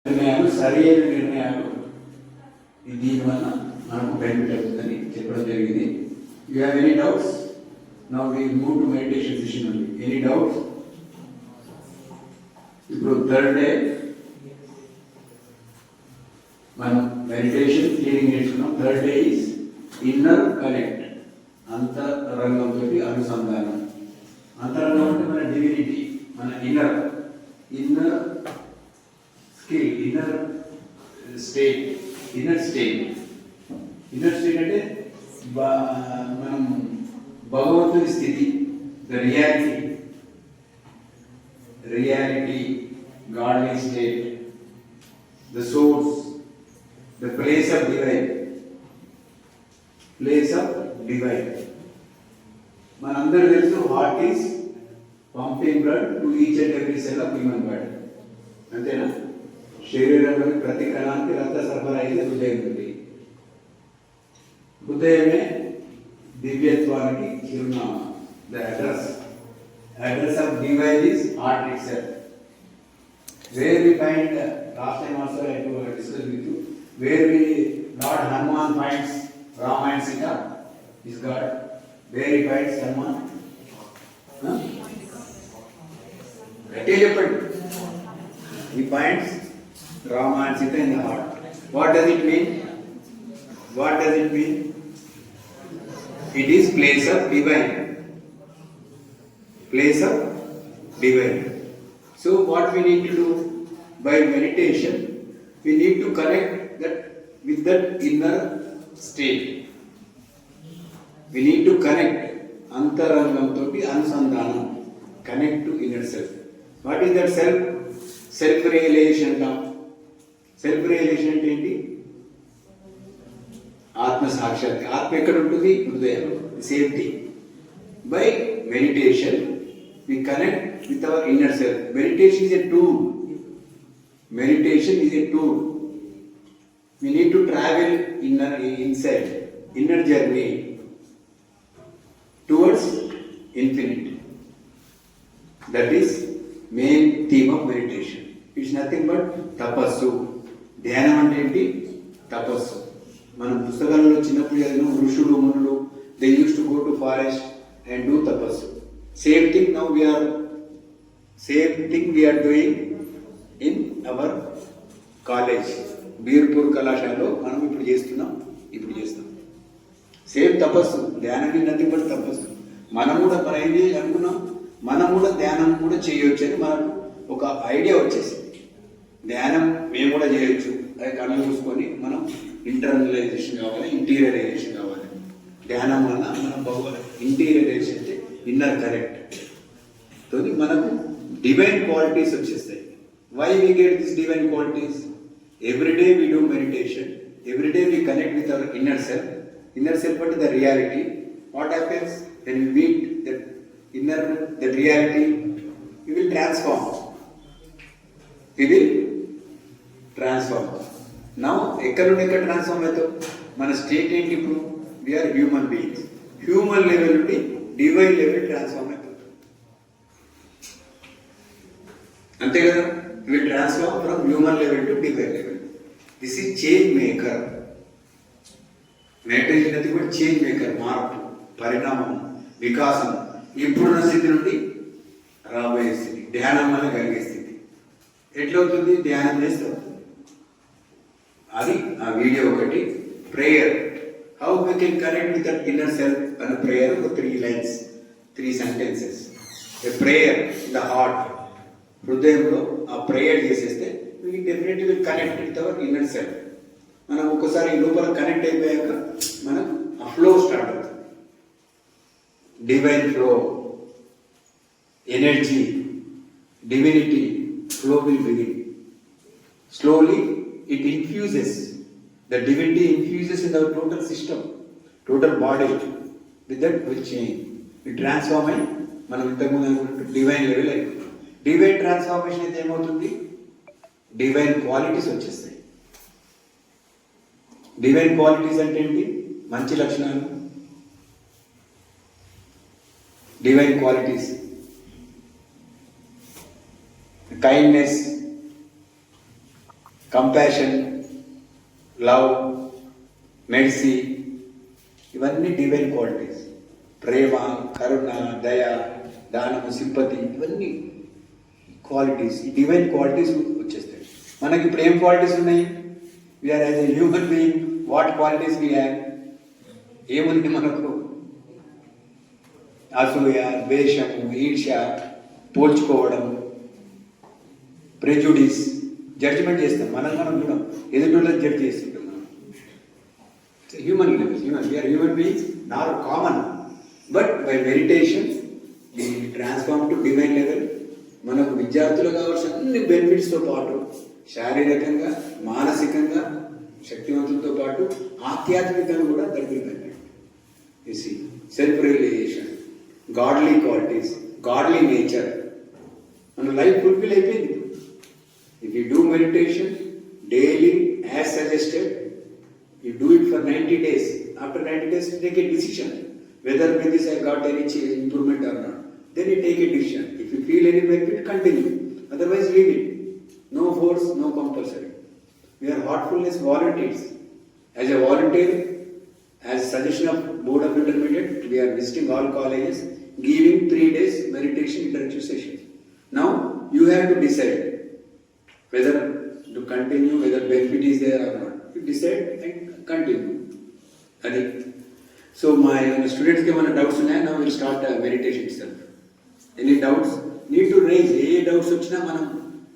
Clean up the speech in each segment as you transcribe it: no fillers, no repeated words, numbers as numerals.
నిర్ణయాలు సరైన నిర్ణయాలు దీనివల్ల మనకు బెనిఫిట్ అవుతుందని చెప్పడం జరిగింది. You have any doubts? Now we move to meditation session ఉంది. Any doubts? ఇప్పుడు థర్డ్ డే మనం మెడిటేషన్ థియరీ నేర్చుకున్నాం. Third day is inner connect, అంతరంగంతో అనుసంధానం. అంతరంగం అంటే మన డివినిటీ, మన ఇన్నర్ స్కిల్, ఇన్నర్ స్టేట్ అంటే మనం భగవంతుని స్థితి, the reality, godly state, the source, the place of divine. మనందరూ తెలుసు, heart is pumping blood to each and every cell of human body. అంతేనా? శరీరంలోని ప్రతి కణానికి రక్త సరఫరా అయితే హృదయం ఉంది. హృదయమే దివ్యత్వానికి చిరునామా. The address of divine is heart itself. Where we find, last time also I discussed with you, where we Lord Hanuman finds Rama and Sita is God. Where he finds Hanuman? He finds Rama and Sita in the heart. What does it mean? It is place of divine. So what we need to do by meditation, we need to connect that with that inner state. We need to connect antarangam toti anusandhanam, connect to inner self. What is that self? Self realization. అంటే ఏంటి? ఆత్మ సాక్షాత్. ఆత్మ ఎక్కడ ఉంటుంది? హృదయం. Same thing. By meditation we connect with our inner self. Meditation is a tool. We need to travel inside, inner journey towards infinite. That is main theme of meditation. It's nothing but tapassu. ధ్యానం అంటే ఏంటి? తపస్సు. మనం పుస్తకాలలో చిన్నప్పుడు చదివిన ఋషులు మునులు, they used to go to forest and do tapassu. Same thing we are doing in our college. Birpur కళాశాలలో మనం ఇప్పుడు చేస్తాం. సేమ్ తపస్సు. ధ్యానం నథింగ్ బట్ తపస్సు. మనం కూడా ఏం చేయాలి అనుకున్నాం, మనం కూడా ధ్యానం కూడా చేయొచ్చు అని మనకు ఒక ఐడియా వచ్చేసింది. ధ్యానం మేము కూడా చేయొచ్చు. అది కళ్ళు చూసుకొని మనం ఇంటర్నలైజేషన్ కావాలి, ఇంటీరియరైజేషన్ కావాలి. ధ్యానం వల్ల మనం ఇంటీరియరైజేషన్ అంటే ఇన్నర్ కరెక్ట్ తోని మనకు డివైన్ క్వాలిటీస్ వచ్చేస్తాయి. Why we get this divine qualities? Every day we do meditation, every day we connect with our inner self అంటే the reality. What happens when you meet that reality? You will transform. Now ఎక్కడ transform అవుతావు? మన state ఏంటి ఇప్పుడు? We are human beings. Human level నుండి divine level transform అవుతుంది. అంతే కదా? Will transform from human level to divine level. This is change maker. Meditation అది కూడా చేంజ్ మేకర్. మార్పు, పరిణామం, వికాసం. ఇప్పుడున్న స్థితి నుండి రాబోయే స్థితి, ధ్యానం వల్ల కలిగే స్థితి. ఎట్లవుతుంది? ధ్యానం చేస్తే అవుతుంది. అది ఆ వీడియో ఒకటి. Prayer, how we can connect with that inner self అనే ప్రేయర్. ఒక 3 lines, 3 sentences. A prayer in the heart. హృదయంలో ఆ ప్రేయర్ చేసేస్తే we definitely will connect with our inner self. మనం ఒకసారి లోపల కనెక్ట్ అయిపోయాక మనం ఆ ఫ్లో స్టార్ట్ అవుతుంది. Divine flow, energy, divinity flow will begin. Slowly it infuses, the divinity infuses in our total system, total body. With that will change, we transform it. మనం ఇంతకుముందు divine level అయిపోతుంది. Divine transformation అయితే ఏమవుతుంది? Divine qualities వచ్చేస్తాయి. Divine qualities అంటే ఏంటి? మంచి లక్షణాలు. Divine qualities kindness, compassion, love, mercy, ఇవన్నీ డివైన్ క్వాలిటీస్. ప్రేమ, కరుణ, దయ, దానము, సింపతి, ఇవన్నీ క్వాలిటీస్. ఈ డివైన్ క్వాలిటీస్ వచ్చేస్తాయి. మనకి ఇప్పుడు ఏం క్వాలిటీస్ ఉన్నాయి? We are as a human being, what qualities we have? ఏముంది మనకు? అసూయ, ద్వేషము, ఈర్ష్య, పోల్చుకోవడం, ప్రెజుడిస్, జడ్జిమెంట్ చేస్తాం. మనం చూడం, ఎదుటి జడ్జ్ చేస్తుంటాం. Human we are human beings, not common. But by meditation we transform to divine level. మనకు విద్యార్థులు కావాల్సిన అన్ని బెనిఫిట్స్తో పాటు శారీరకంగా, మానసికంగా శక్తివంతులతో పాటు ఆధ్యాత్మికంగా కూడా దగ్గర self realisation, godly qualities, godly nature, మన లైఫ్ ఫుల్ఫిల్ అయిపోయింది. If you do meditation daily as suggested, you do it for 90 days. After 90 days, you take a decision whether with this I got any improvement or not. Then you take a decision. If you feel any benefit, continue. Otherwise, leave it. No force, no compulsory. We are heartfulness volunteers. As a volunteer, as suggestion of Board of Intermediate, we are visiting all colleges, giving 3 days meditation interactive sessions. Now, you have to decide whether to continue, whether benefit is there or not. You decide and continue. Adi. So my students ke mana doubts unnaya, now we'll start meditation itself. Any doubts? Need to raise. A doubts వచ్చినా మనం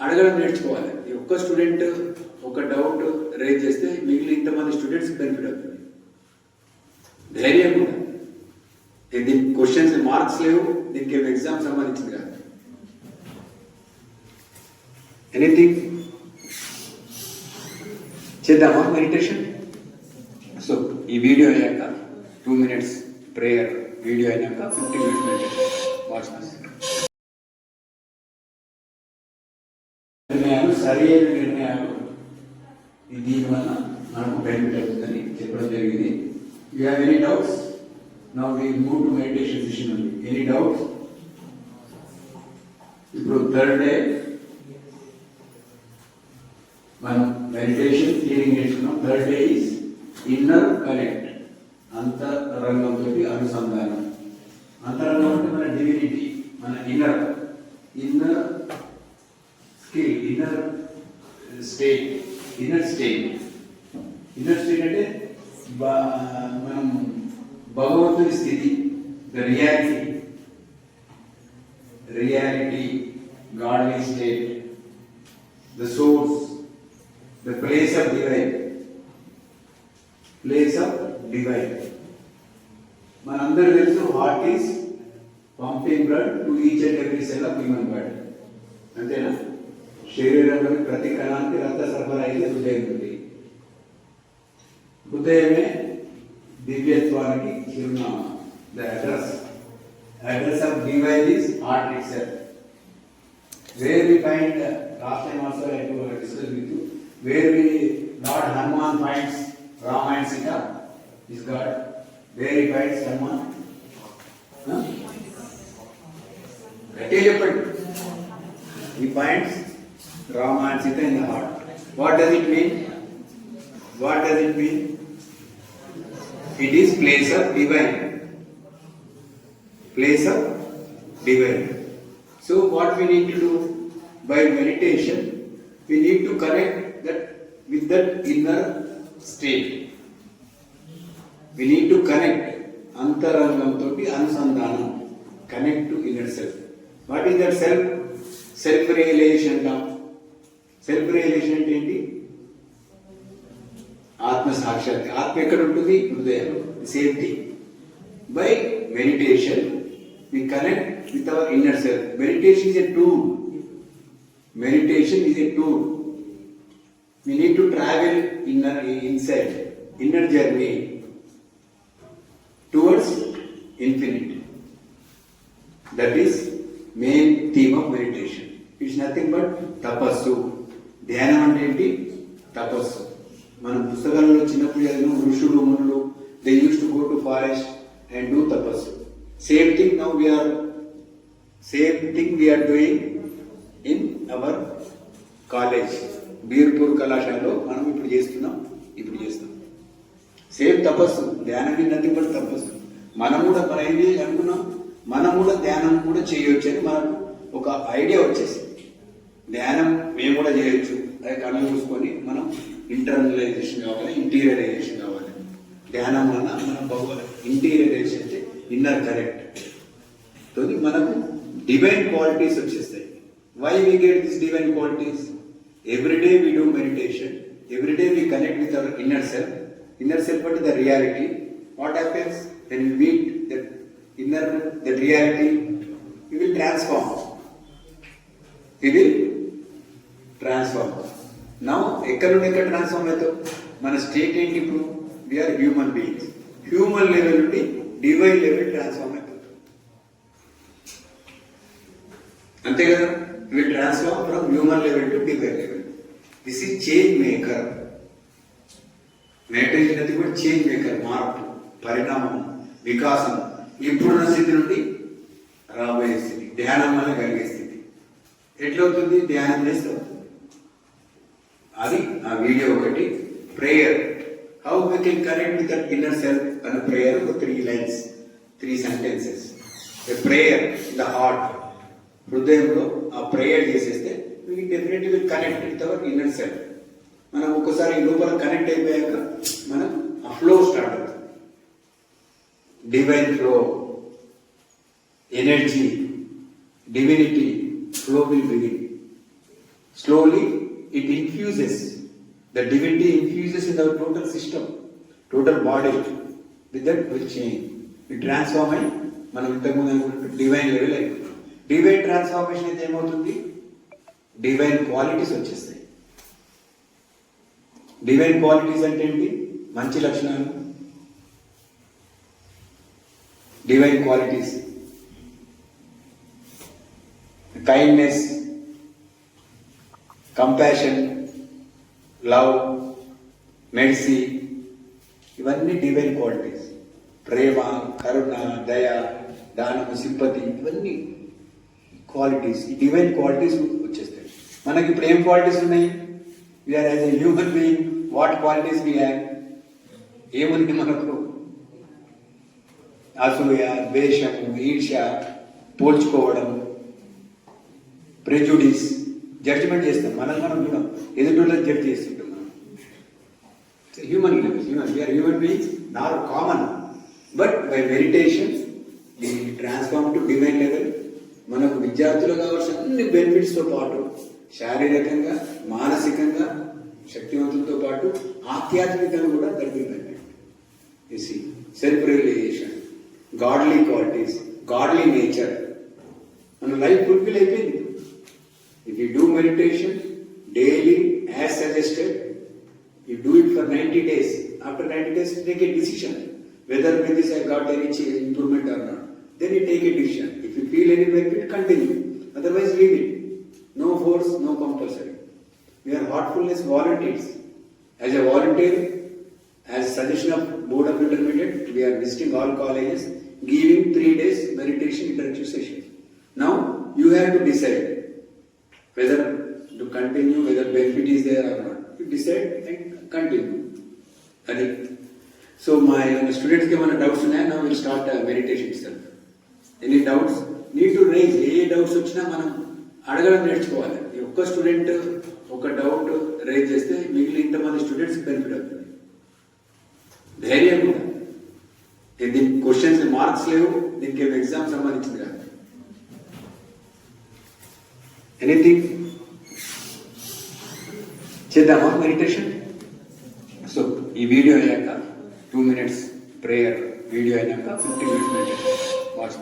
అడగడం నేర్చుకోవాలి. ఒక్క student ఒక doubt raise చేస్తే మిగిలిన ఇంతమంది students benefit అవుతుంది. ధైర్యం కూడా. దీనికి క్వశ్చన్స్ మార్క్స్ లేవు, దీనికి ఏమి ఎగ్జామ్ సంబంధించింది కాదు. ఎనీథింగ్ చేద్దామా మెడిటేషన్? సో ఈ వీడియో అయ్యాక 2 minutes ప్రేయర్, వీడియో అయినాక 15 minutes మెడిటేషన్. నిర్ణయాలు, సరైన నిర్ణయాలు, దీనివల్ల మనకు బెనిఫిట్ అవుతుందని చెప్పడం జరిగింది. You have any doubts? Now we move to meditation session ఉంది. Any doubts? ఇప్పుడు 3rd డే మనం మెడిటేషన్ థియరీ నేర్చుకున్నాం. 3rd day is inner connect, అంతరంగంతో అనుసంధానం. అంతరంగం అంటే మన డివినిటీ, మన inner skill, inner state. Inner state అంటే మనం భగవంతుని స్థితి, the reality, godly state, the source, the place of divine. మనందరూ తెలుసు, heart is pumping blood to each and every cell of human body. అంతేనా? శరీరంలోని ప్రతి కణానికి రక్త సరఫరా అయితే హృదయం ఉంది. హృదయమే దివ్యత్వానికి చిరునామా. The address of divine is heart itself. Where we find, last time also I discuss with you, where Lord Hanuman finds Rama and Sita is God. Where he finds Hanuman? He finds Rama and Sita in the heart. What does it mean? It is place of divine. So what we need to do by meditation, we need to connect that with that inner state. We need to connect అంతరంగం తోటి అనుసంధానం, connect to inner self. What is that self? Self realization. Self realization అంటే ఏంటి? ఆత్మ సాక్షాత్. ఆత్మ ఎక్కడ ఉంటుంది? హృదయం. Same thing. By meditation we connect with our inner self. Meditation is a tool. We need to travel inside, inner journey towards infinite. That is main theme of meditation. It's nothing but tapassu. ధ్యానం అంటే ఏంటి? తపస్సు. మనం పుస్తకాలలో చిన్నప్పుడు చదివిన ఋషులు, మునులు, they used to go to forest and do tapassu. Same thing we are doing in our college. Birpur కళాశాలలో మనం ఇప్పుడు చేస్తాం. సేమ్ తపస్సు, ధ్యానం నథింగ్ బట్ తపస్సు. మనం కూడా ఏంటి అనుకున్నాం, మనం కూడా ధ్యానం కూడా చేయొచ్చు అని మనకు ఒక ఐడియా వచ్చేసింది. ధ్యానం మేము కూడా చేయొచ్చు, అదే కళ్ళు చూసుకొని మనం ఇంటర్నలైజేషన్ కావాలి, ఇంటీరియరైజేషన్ కావాలి. ధ్యానం వల్ల మన ఇంటీరియరైజేషన్ అంటే ఇన్నర్ కరెక్ట్ తోని మనకు డివైన్ క్వాలిటీస్ వచ్చేస్తాయి. Why we get this divine qualities? Everyday we do meditation, everyday we connect with our inner self. Inner self is the reality. What happens when you meet that reality? You will transform. Now, ఎక్కడ transform అవుతావు? మన state ఏంటి ఇప్పుడు? We are human beings. Human level నుండి divine level transform అవుతుంది. అంతే కదా? Will transform from human level to divine level. This is change maker. Meditation అనేది కూడా చేంజ్ మేకర్, మార్పు, పరిణామం, వికాసం. ఇప్పుడున్న స్థితి నుండి రాబోయే స్థితి, ధ్యానం వల్ల కలిగే స్థితి ఎట్లవుతుంది? ధ్యానం చేస్తే అవుతుంది. అది ఆ వీడియో ఒకటి. Prayer, how we can connect with that inner self అన్న ప్రేయర్. ఒక 3 lines, 3 sentences. A prayer in the heart, హృదయంలో ఆ ప్రేయర్ చేసేస్తే we definitely will connect with our inner self. మనం ఒక్కసారి లోపల కనెక్ట్ అయిపోయాక మనం ఆ ఫ్లో స్టార్ట్ అవుతుంది. Divine flow, energy, divinity flow will begin. Slowly it infuses, the divinity infuses in our total system, total body. With that will change, it transform అయ్యి మనం ఇంతకుముందు అనుకుంటే డివైన్ లెవెల్ అయిపోతుంది. డివైన్ ట్రాన్స్ఫార్మేషన్ అయితే ఏమవుతుంది? Divine qualities వచ్చేస్తాయి. Divine qualities అంటే ఏంటి? మంచి లక్షణాలు. Divine qualities kindness, compassion, love, mercy, ఇవన్నీ డివైన్ క్వాలిటీస్. ప్రేమ, కరుణ, దయ, దానము, సింపతి, ఇవన్నీ క్వాలిటీస్. ఈ డివైన్ క్వాలిటీస్ వచ్చేస్తాయి. మనకి ఇప్పుడు ఏం క్వాలిటీస్ ఉన్నాయి? We are as a human being, what qualities we have? ఏముంది మనకు? అసూయ, ద్వేషము, ఈర్ష్య, పోల్చుకోవడం, ప్రెజుడిస్, జడ్జిమెంట్ చేస్తాం. మనం కూడా ఎదుటి జడ్జ్ చేస్తుంటాం. Human we are human beings, not common. But by meditation the transform to divine level. మనకు విద్యార్థులు కావాల్సిన అన్ని బెనిఫిట్స్తో పాటు శారీరకంగా, మానసికంగా శక్తివంతులతో పాటు ఆధ్యాత్మికంగా కూడా దగ్గర self realisation, godly qualities, godly nature, మన లైఫ్ ఫుల్ఫిల్ అయిపోయింది. If you do meditation daily as suggested, you do it for 90 days. After 90 days take a decision whether with this I got any improvement or not. Then you take a decision. If you feel any benefit, continue. Otherwise, leave it. No force, no compulsory. We are heartfulness volunteers. As a volunteer, as suggestion of Board of Intermediate, we are visiting all colleges, giving 3 days meditation interactive sessions. Now, you have to decide whether to continue, whether benefit is there or not. You decide and continue. Adi. So, my students have any doubts now. Now we will start meditation itself. Any doubts need to raise. ఏ doubts వచ్చినా మనం అడగడం నేర్చుకోవాలి. ఒక్క student ఒక doubt raise చేస్తే మిగిలిన ఇంతమంది స్టూడెంట్స్ బెనిఫిట్ అవుతుంది. ధైర్యం కూడా. దీనికి క్వశ్చన్స్ మార్క్స్ లేవు, దీనికి ఎగ్జామ్ సంబంధించింది కాదు. ఎనీథింగ్ చేద్దామా మెడిటేషన్? సో ఈ వీడియో అయ్యాక 2 minutes ప్రేయర్, వీడియో అయినాక 50 minutes మెడిటేషన్. వాచ్